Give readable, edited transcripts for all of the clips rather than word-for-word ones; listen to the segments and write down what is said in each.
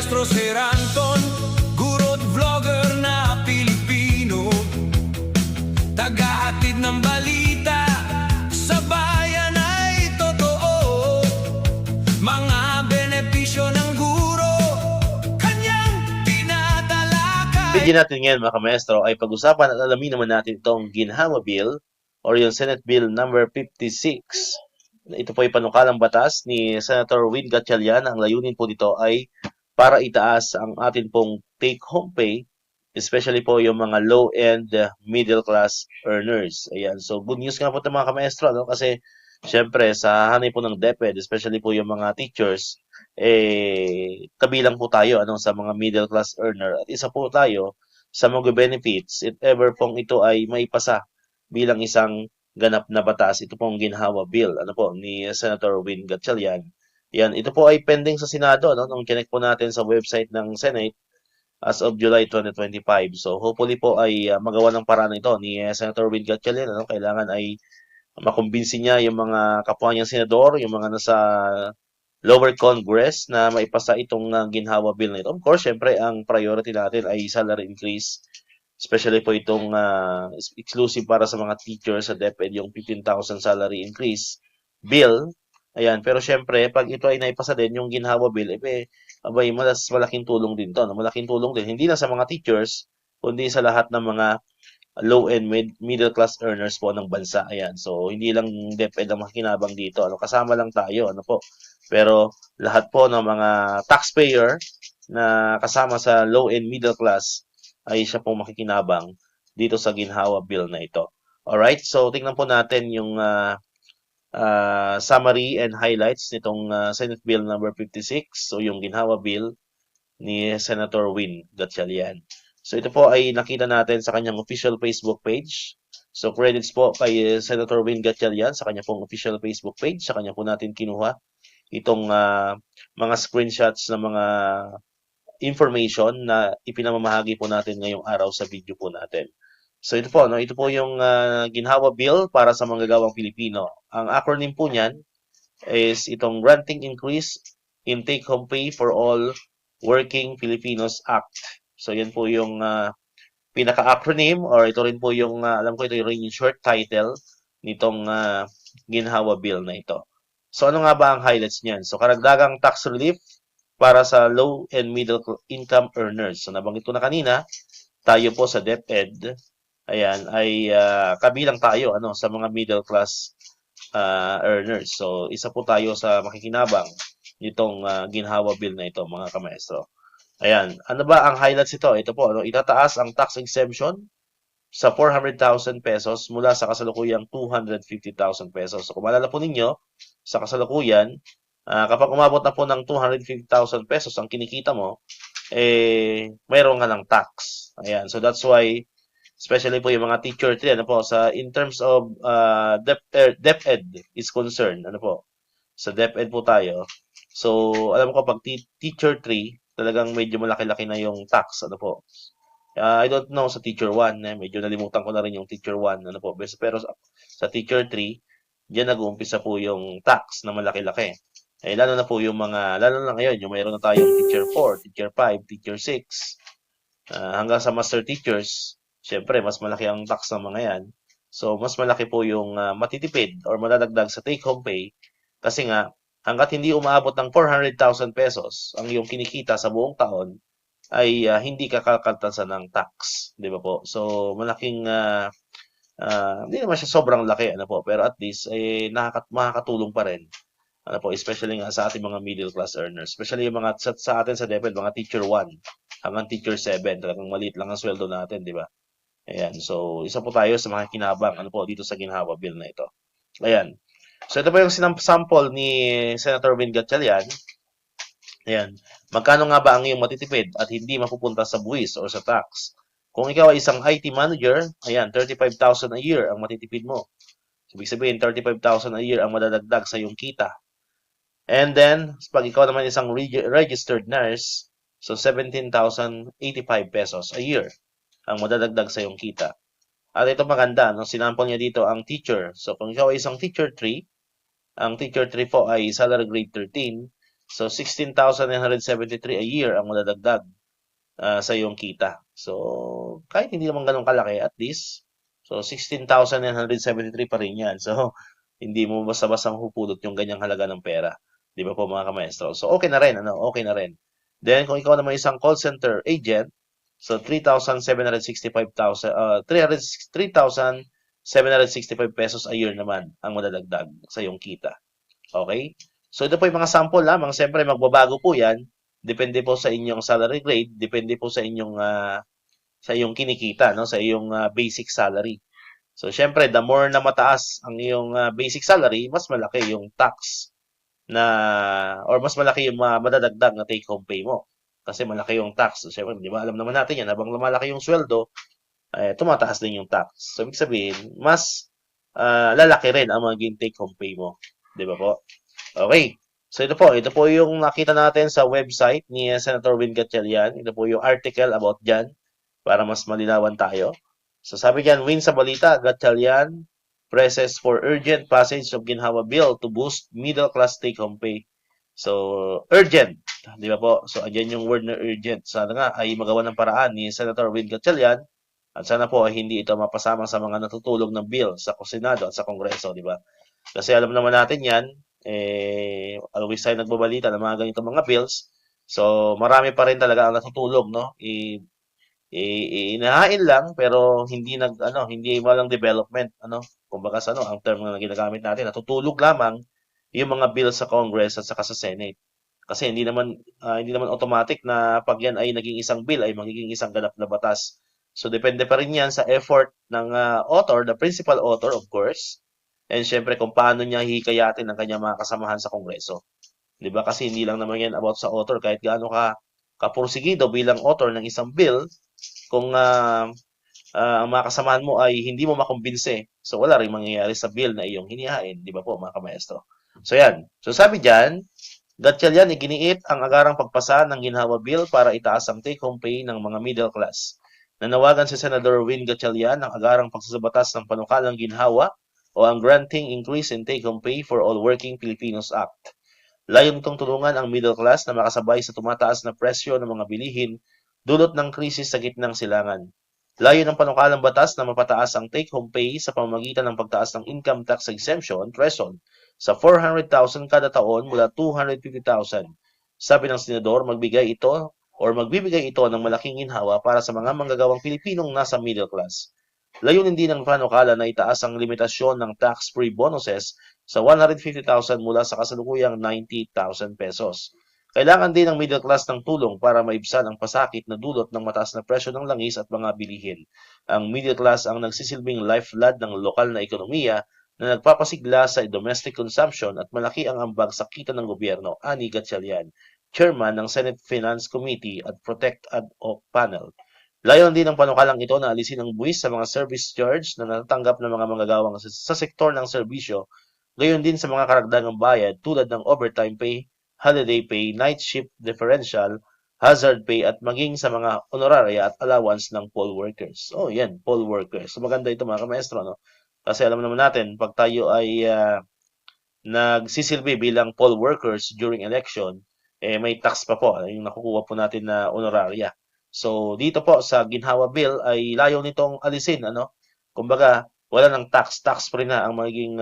Maestro Sir Anton, guro't vlogger na Pilipino, tagahatid ng balita sa bayan ay totoo. Mga benepisyo ng guro, kanyang tinatalakay. Video natin ngayon mga kamaestro ay pag-usapan at alamin naman natin itong Ginhawa Bill or yung Senate Bill number 56. Ito po ay panukalang batas ni Senator Win Gatchalian. Ang layunin po dito ay para itaas ang atin pong take-home pay, especially po yung mga low-end middle class earners. Ayan. So good news nga po ito mga kamaestro, no? Kasi syempre sa hanay po ng DepEd, especially po yung mga teachers, kabilang po tayo sa mga middle class earner at isa po tayo sa mga benefits if ever pong ito ay maipasa bilang isang ganap na batas. Ito pong Ginhawa Bill ni Senator Win Gatchalian. Yan, ito po ay pending sa Senado, nung connect po natin sa website ng Senate as of July 2025. So hopefully po ay magawa ng paraan ito ni Senator Win Gatchalian. Kailangan ay makumbinsi niya yung mga kapwa niyang senador, yung mga nasa lower Congress na maipasa itong Ginhawa Bill na ito. Of course, syempre ang priority natin ay salary increase. Especially po itong exclusive para sa mga teachers sa DepEd, yung 15,000 salary increase bill. Ayan, pero syempre, pag ito ay naipasa din, yung Ginhawa Bill, abay, mas malaking tulong din to. Malaking tulong din, hindi lang sa mga teachers, kundi sa lahat ng mga low and middle class earners po ng bansa. Ayan, so hindi lang DepEd ang makikinabang dito. Kasama lang tayo, Pero lahat po ng mga taxpayer na kasama sa low and middle class ay siya pong makikinabang dito sa Ginhawa Bill na ito. Alright, so tingnan po natin yung summary and highlights nitong Senate Bill number 56, so yung Ginhawa Bill ni Senator Win Gatchalian. So ito po ay nakita natin sa kanyang official Facebook page. So credits po kay Senator Win Gatchalian sa kanya pong official Facebook page. Sa kanya po natin kinuha itong mga screenshots ng mga information na ipinamamahagi po natin ngayong araw sa video po natin. So ito po yung Ginhawa Bill para sa manggagawang Pilipino. Ang acronym po niyan is itong Granting Increase in Take-Home Pay for All Working Filipinos Act. So yan po yung pinaka-acronym, or ito rin po yung, alam ko ito yung short title nitong Ginhawa Bill na ito. So ano nga ba ang highlights niyan? So karagdagang tax relief para sa low and middle income earners. So nabanggit ko na kanina, tayo po sa DepEd, ayan, ay kabilang tayo sa mga middle class earners. So isa po tayo sa makikinabang nitong Ginhawa Bill na ito, mga kamaestro. Ayan, ano ba ang highlights ito? Ito po, itataas ang tax exemption sa 400,000 pesos mula sa kasalukuyang 250,000 pesos. So kung maalala po ninyo, sa kasalukuyan, kapag umabot na po ng 250,000 pesos ang kinikita mo, mayroon nga ng tax. Ayan, so that's why, especially po yung mga teacher 3, in terms of DepEd is concerned, sa DepEd po tayo. So, alam ko pag teacher 3, talagang medyo malaki-laki na yung tax, I don't know sa teacher 1, medyo nalimutan ko na rin yung teacher 1, pero sa teacher 3, diyan nag-uumpisa po yung tax na malaki-laki. Lalo na po yung lalo na ngayon, yung mayroon na tayong teacher 4, teacher 5, teacher 6, hanggang sa master teachers, syempre, mas malaki ang tax ng mga yan. So, mas malaki po yung matitipid or madadagdag sa take-home pay kasi nga, hanggat hindi umaabot ng 400,000 pesos ang iyong kinikita sa buong taon, ay hindi ka kakaltasan ng tax. Di ba po? So, malaking, hindi naman siya sobrang laki, pero at least, makakatulong pa rin. Especially nga sa ating mga middle class earners. Especially yung mga sa atin sa DepEd, mga teacher 1 hanggang teacher 7. Talagang maliit lang ang sweldo natin, di ba? Ayan. So, isa po tayo sa mga kinabang, dito sa Ginhawa Bill na ito. Ayan. So, ito po yung sample ni Senator Win Gatchalian. Ayan. Magkano nga ba ang iyong matitipid at hindi mapupunta sa buwis or sa tax? Kung ikaw ay isang IT manager, ayan, 35,000 a year ang matitipid mo. Ibig sabihin, 35,000 a year ang madadagdag sa iyong kita. And then, pag ikaw naman isang registered nurse, so 17,085 pesos a year ang madadagdag sa iyong kita. At ito maganda, sinample niya dito ang teacher. So kung ikaw ay isang teacher 3, ang teacher 3 po ay salary grade 13, So, 16,973 a year ang madadagdag sa iyong kita. So, kahit hindi naman ganun kalaki, at least, so 16,973 pa rin yan. So, hindi mo basta-basta hupulot yung ganyang halaga ng pera. Di ba po mga kamaestro? So, okay na rin, ano? Okay na rin. Then, kung ikaw naman isang call center agent, so 3,765,000, 3,765 pesos a year naman ang madadagdag sa iyong kita. Okay? So, ito po yung mga sample lamang. Siyempre, magbabago po yan. Depende po sa inyong salary grade, depende po sa iyong kinikita, no? Sa iyong basic salary. So, syempre, the more na mataas ang iyong basic salary, mas malaki yung tax na or mas malaki yung madadagdag na take home pay mo. Kasi malaki yung tax. So, syempre, di ba alam naman natin yan, habang lumalaki yung sweldo, tumataas din yung tax. So, ibig sabihin, mas lalaki rin ang magiging take home pay mo. Di ba po? Okay. So ito po yung nakita natin sa website ni Senator Win Gatchalian. Ito po yung article about dyan para mas malinawan tayo. So sabi diyan, Win sa balita, Gatchalian presses for urgent passage of Ginhawa Bill to boost middle class take-home pay. So, urgent. Di ba po? So, andyan yung word na urgent. Sana nga ay magawa ng paraan ni Senator Win Gatchalian at sana po ay hindi ito mapasama sa mga natutulog ng bill sa Senado at sa Kongreso, di ba? Kasi alam naman natin yan, always tayo nagbabalita ng mga ganitong mga bills. So, marami pa rin talaga ang natutulog, no? Inahain lang pero hindi walang development, ano? Kumbaga sa ang term na ginagamit natin, natutulog lamang yung mga bills sa Congress at saka sa Senate. Kasi hindi naman automatic na pag yan ay naging isang bill ay magiging isang ganap na batas. So depende pa rin yan sa effort ng author, the principal author of course. And syempre kung paano niya hikayatin ang kanyang mga kasamahan sa Kongreso. 'Di ba? Kasi hindi lang naman yan about sa author kahit gaano ka kapursigido bilang author ng isang bill kung ang mga kasamahan mo ay hindi mo makumbinse. So wala ring mangyayari sa bill na iyong hinihain, 'di ba po mga kamaestro? So yan. So sabi diyan, Gatchalian iginiit ang agarang pagpasa ng ginhawa bill para itaas ang take-home pay ng mga middle class. Nanawagan si Senador Win Gatchalian ng agarang pagsasabatas ng panukalang ginhawa o ang Granting Increase in Take-Home Pay for All Working Filipinos Act. Layon nitong tulungan ang middle class na makasabay sa tumataas na presyo ng mga bilihin dulot ng krisis sa gitnang silangan. Layo ng panukalang batas na mapataas ang take-home pay sa pamamagitan ng pagtaas ng income tax exemption threshold sa 400,000 kada taon mula 250,000. Sabi ng senador, magbibigay ito ng malaking ginhawa para sa mga manggagawang Pilipinong nasa middle class. Layunin din ng panukala na itaas ang limitasyon ng tax-free bonuses sa 150,000 mula sa kasalukuyang 90,000 pesos. Kailangan din ng middle class ng tulong para maibsan ang pasakit na dulot ng mataas na presyo ng langis at mga bilihin. Ang middle class ang nagsisilbing lifeblood ng lokal na ekonomiya na nagpapasigla sa domestic consumption at malaki ang ambag sa kita ng gobyerno, ani Gatchalian, chairman ng Senate Finance Committee at Protect Ad Hoc Panel. Layon din ng panukalang ito na alisin ang buwis sa mga service charge na natatanggap ng mga manggagawang sa sektor ng serbisyo, gayon din sa mga karagdagang bayad tulad ng overtime pay, holiday pay, night shift differential, hazard pay at maging sa mga honoraria at allowance ng poll workers. Oh, yan, poll workers. So maganda ito mga kamaestro, no? Kasi alam naman natin, pag tayo ay nagsisilbi bilang poll workers during election, may tax pa po, yung nakukuha po natin na honoraria. So dito po sa Ginhawa Bill ay layo nitong alisin, ano? Kumbaga, wala ng tax free na ang magiging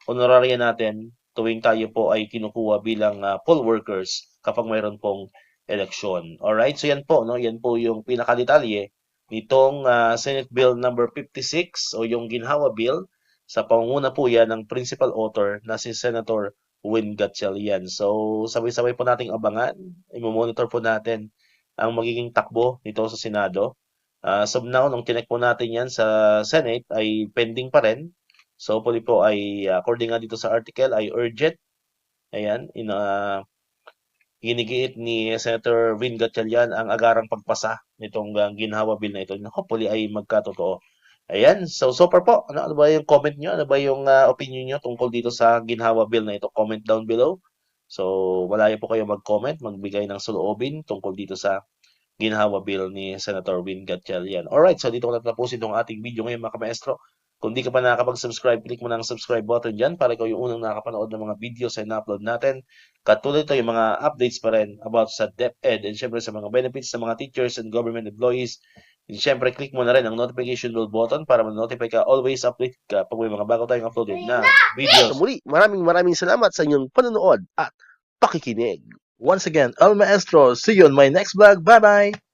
honoraria natin tuwing tayo po ay kinukuha bilang poll workers kapag mayroon pong eleksyon. Alright, so yan po, no? Yan po yung pinakadetalye nitong Senate Bill number 56 o yung Ginhawa Bill. Sa pangunguna po yan ng principal author na si Senator Win Gatchalian. So, sabay-sabay po nating abangan. I-monitor po natin ang magiging takbo nito sa Senado. So now, nung tinek po natin yan sa Senate, ay pending pa rin. So, hopefully po ay, according nga dito sa article, ay urgent. Ayan, ginigiit ni Senator Win Gatchalian ang agarang pagpasa nitong Ginhawa Bill na ito. Hopefully ay magkatotoo. Ayan, so far po, ano ba yung comment nyo? Ano ba yung opinion nyo tungkol dito sa Ginhawa Bill na ito? Comment down below. So, malayo po kayo mag-comment, magbigay ng saloobin tungkol dito sa Ginhawa Bill ni Senator Win Gatchalian. Alright, so dito ko natapusin itong ating video ngayon mga kamaestro. Kung di ka pa nakakapag-subscribe, click mo na ang subscribe button dyan para ikaw yung unang nakakapanood ng mga videos na upload natin. Katulad ito, yung mga updates pa rin about sa DepEd and syempre sa mga benefits ng mga teachers and government employees. And syempre, click mo na rin ang notification bell button para ma-notify ka, always update ka pag may mga bago tayong uploaded na videos. Sa muli, maraming salamat sa inyong panonood at pakikinig. Once again, El Maestro. See you on my next vlog. Bye-bye!